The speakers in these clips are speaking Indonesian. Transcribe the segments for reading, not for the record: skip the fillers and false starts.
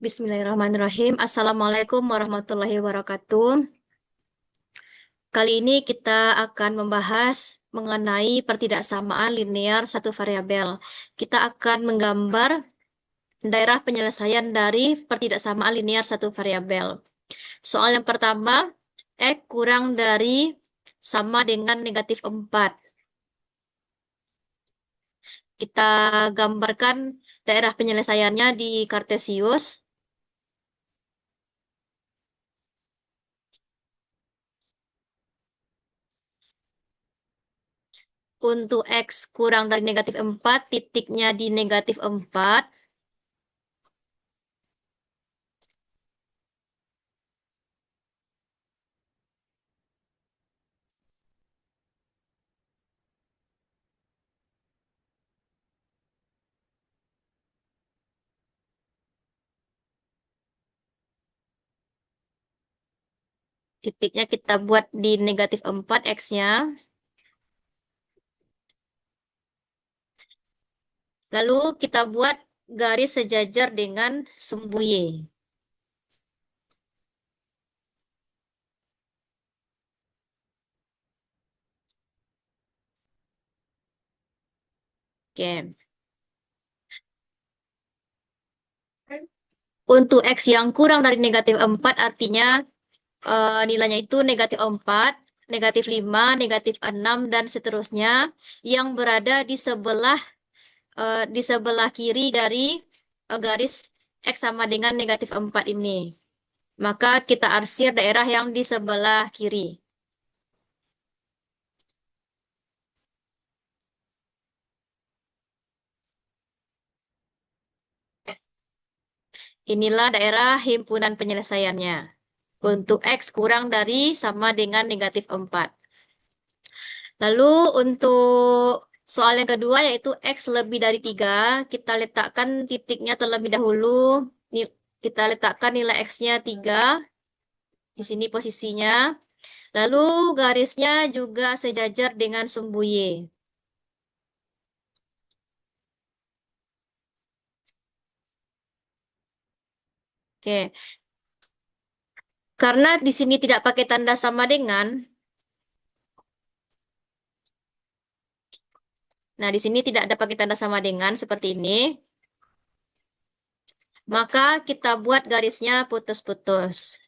Bismillahirrahmanirrahim. Assalamualaikum warahmatullahi wabarakatuh. Kali ini kita akan membahas mengenai pertidaksamaan linear satu variabel. Kita akan menggambar daerah penyelesaian dari pertidaksamaan linear satu variabel. Soal yang pertama, X kurang dari sama dengan negatif 4. Kita gambarkan daerah penyelesaiannya di Kartesius. Untuk X kurang dari negatif 4, titiknya di negatif 4. Titiknya kita buat di negatif 4 X-nya. Lalu kita buat garis sejajar dengan sumbu Y. Oke. Untuk X yang kurang dari negatif 4 artinya nilainya itu negatif 4, negatif 5, negatif 6, dan seterusnya yang berada di sebelah kiri dari garis X sama dengan negatif 4 ini. Maka kita arsir daerah yang di sebelah kiri. Inilah daerah himpunan penyelesaiannya. Untuk X kurang dari sama dengan negatif 4. Lalu untuk soal yang kedua yaitu X lebih dari 3, kita letakkan titiknya terlebih dahulu. Kita letakkan nilai X-nya 3. Di sini posisinya. Lalu garisnya juga sejajar dengan sumbu Y. Oke. Karena di sini tidak pakai tanda sama dengan, nah di sini tidak ada pakai tanda sama dengan seperti ini, maka kita buat garisnya putus-putus.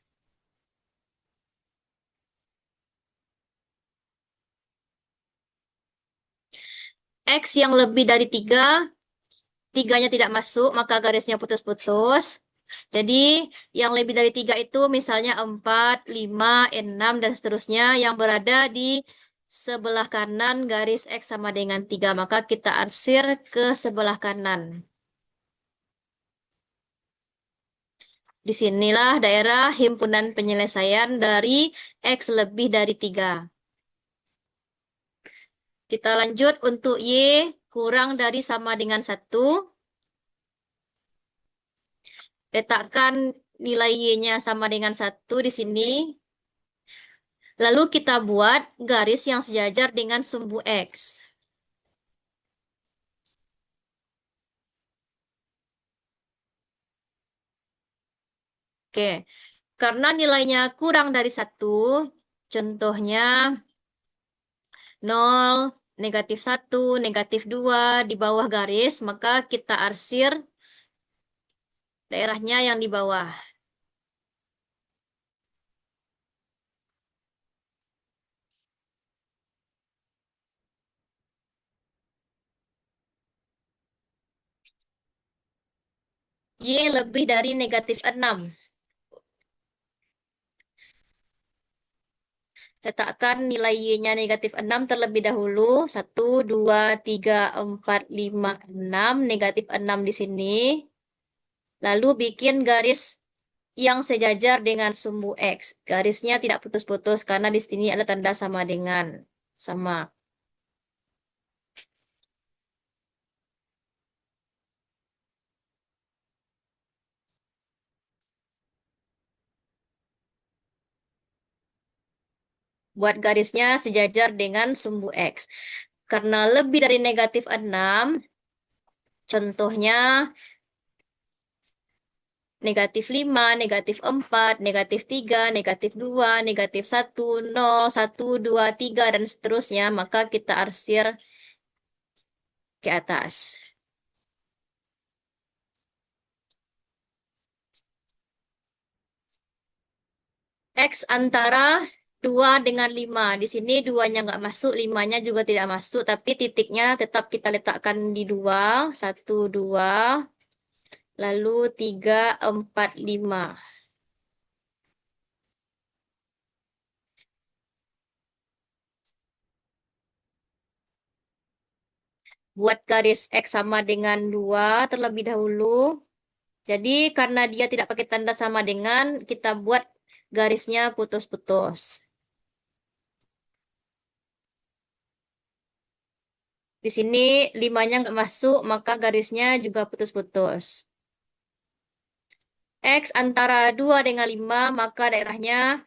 X yang lebih dari 3, 3-nya tidak masuk, maka garisnya putus-putus. Jadi yang lebih dari 3 itu misalnya 4, 5, 6, dan seterusnya yang berada di sebelah kanan garis X sama dengan 3. Maka kita arsir ke sebelah kanan. Disinilah daerah himpunan penyelesaian dari X lebih dari 3. Kita lanjut untuk Y kurang dari sama dengan 1. Letakkan nilai Y-nya sama dengan 1 di sini. Lalu kita buat garis yang sejajar dengan sumbu X. Oke, karena nilainya kurang dari 1, contohnya 0, negatif 1, negatif 2 di bawah garis, maka kita arsir daerahnya yang di bawah. Y lebih dari negatif 6. Letakkan nilai Y-nya negatif 6 terlebih dahulu. 1, 2, 3, 4, 5, 6. Negatif 6 di sini. Lalu bikin garis yang sejajar dengan sumbu X. Garisnya tidak putus-putus karena di sini ada tanda sama dengan. Sama. Buat garisnya sejajar dengan sumbu X. Karena lebih dari negatif 6, contohnya negatif 5, negatif 4, negatif 3, negatif 2, negatif 1, 0, 1, 2, 3, dan seterusnya, maka kita arsir ke atas. X antara 2 dengan 5. Di sini 2-nya nggak masuk, 5-nya juga tidak masuk, tapi titiknya tetap kita letakkan di 2. 1, 2, lalu 3, 4, 5. Buat garis X sama dengan 2 terlebih dahulu. Jadi karena dia tidak pakai tanda sama dengan, kita buat garisnya putus-putus. Di sini 5-nya nggak masuk, maka garisnya juga putus-putus. X antara 2 dengan 5, maka daerahnya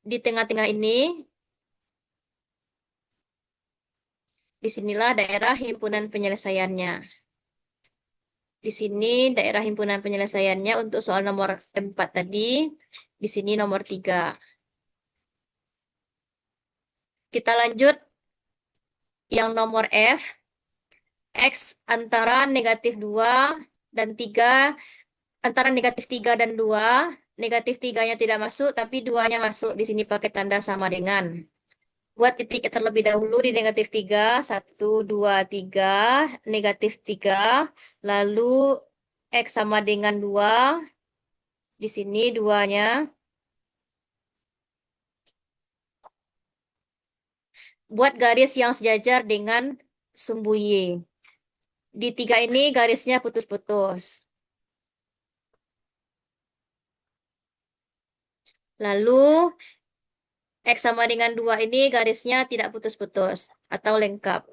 di tengah-tengah ini. Disinilah daerah himpunan penyelesaiannya. Di sini daerah himpunan penyelesaiannya untuk soal nomor 4 tadi. Di sini nomor 3. Kita lanjut yang nomor F. X antara negatif 2 dan 3, antara negatif 3 dan 2. Negatif 3-nya tidak masuk, tapi 2-nya masuk. Di sini pakai tanda sama dengan. Buat titik terlebih dahulu di negatif 3. 1, 2, 3. Negatif 3. Lalu X sama dengan 2. Di sini 2-nya. Buat garis yang sejajar dengan sumbu Y. Di 3 ini garisnya putus-putus. Lalu X sama dengan 2 ini garisnya tidak putus-putus atau lengkap.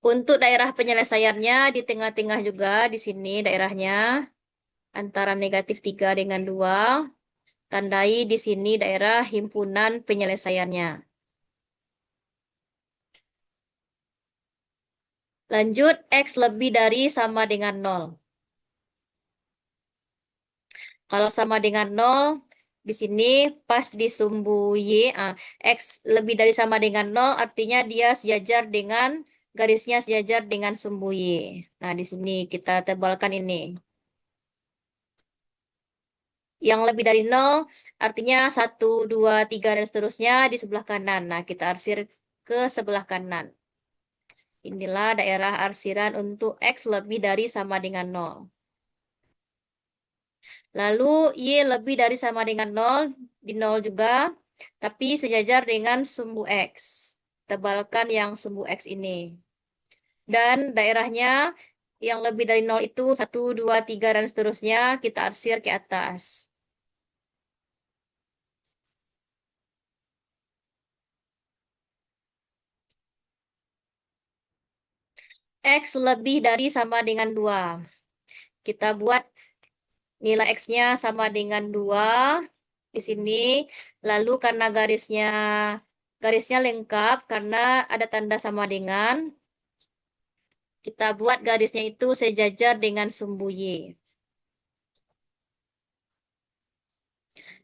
Untuk daerah penyelesaiannya di tengah-tengah juga di sini daerahnya antara negatif 3 dengan 2. Tandai di sini daerah himpunan penyelesaiannya. Lanjut, X lebih dari sama dengan 0. Kalau sama dengan 0, di sini pas di sumbu Y, X lebih dari sama dengan 0 artinya dia sejajar dengan, garisnya sejajar dengan sumbu Y. Nah, di sini kita tebalkan ini. Yang lebih dari 0 artinya 1, 2, 3, dan seterusnya di sebelah kanan. Nah, kita arsir ke sebelah kanan. Inilah daerah arsiran untuk X lebih dari sama dengan 0. Lalu Y lebih dari sama dengan 0, di 0 juga, tapi sejajar dengan sumbu X. Tebalkan yang sumbu X ini. Dan daerahnya yang lebih dari 0 itu 1, 2, 3, dan seterusnya kita arsir ke atas. X lebih dari sama dengan 2. Kita buat nilai X-nya sama dengan 2 di sini. Lalu karena garisnya lengkap karena ada tanda sama dengan, kita buat garisnya itu sejajar dengan sumbu Y.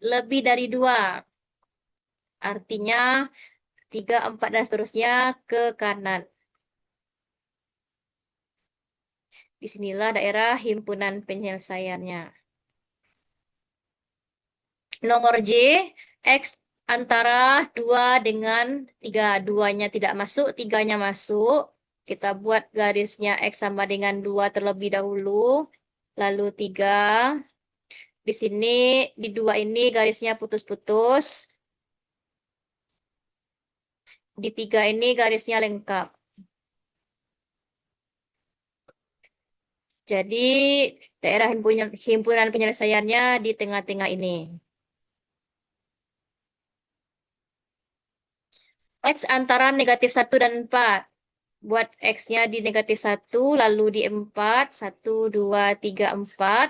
Lebih dari 2. Artinya 3, 4, dan seterusnya ke kanan. Disinilah daerah himpunan penyelesaiannya. Nomor J, X antara 2 dengan 3. 2-nya tidak masuk, 3-nya masuk. Kita buat garisnya X sama dengan 2 terlebih dahulu. Lalu 3. Di sini, di 2 ini garisnya putus-putus. Di 3 ini garisnya lengkap. Jadi, daerah himpunan penyelesaiannya di tengah-tengah ini. X antara negatif 1 dan 4. Buat X-nya di negatif 1, lalu di 4. 1, 2, 3, 4.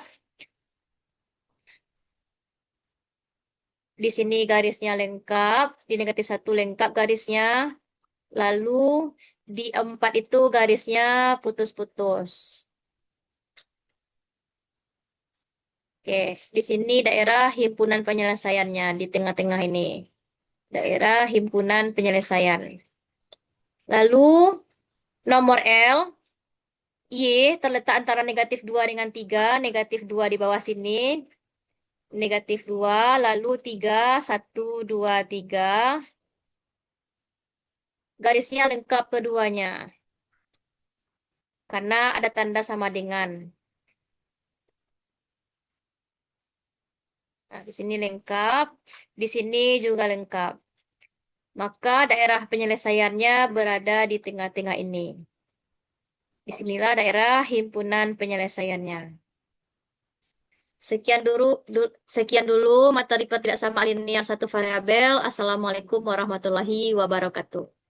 Di sini garisnya lengkap. Di negatif 1 lengkap garisnya. Lalu Di 4 itu garisnya putus-putus. Oke, di sini daerah himpunan penyelesaiannya di tengah-tengah ini. Daerah himpunan penyelesaian. Lalu nomor L, Y terletak antara negatif 2 dengan 3. Negatif 2 di bawah sini. Negatif 2, lalu 3, 1, 2, 3. Garisnya lengkap keduanya. Karena ada tanda sama dengan. Nah, di sini lengkap, di sini juga lengkap. Maka daerah penyelesaiannya berada di tengah-tengah ini. Disinilah daerah himpunan penyelesaiannya. Sekian dulu materi tidak sama linear satu variabel. Assalamualaikum warahmatullahi wabarakatuh.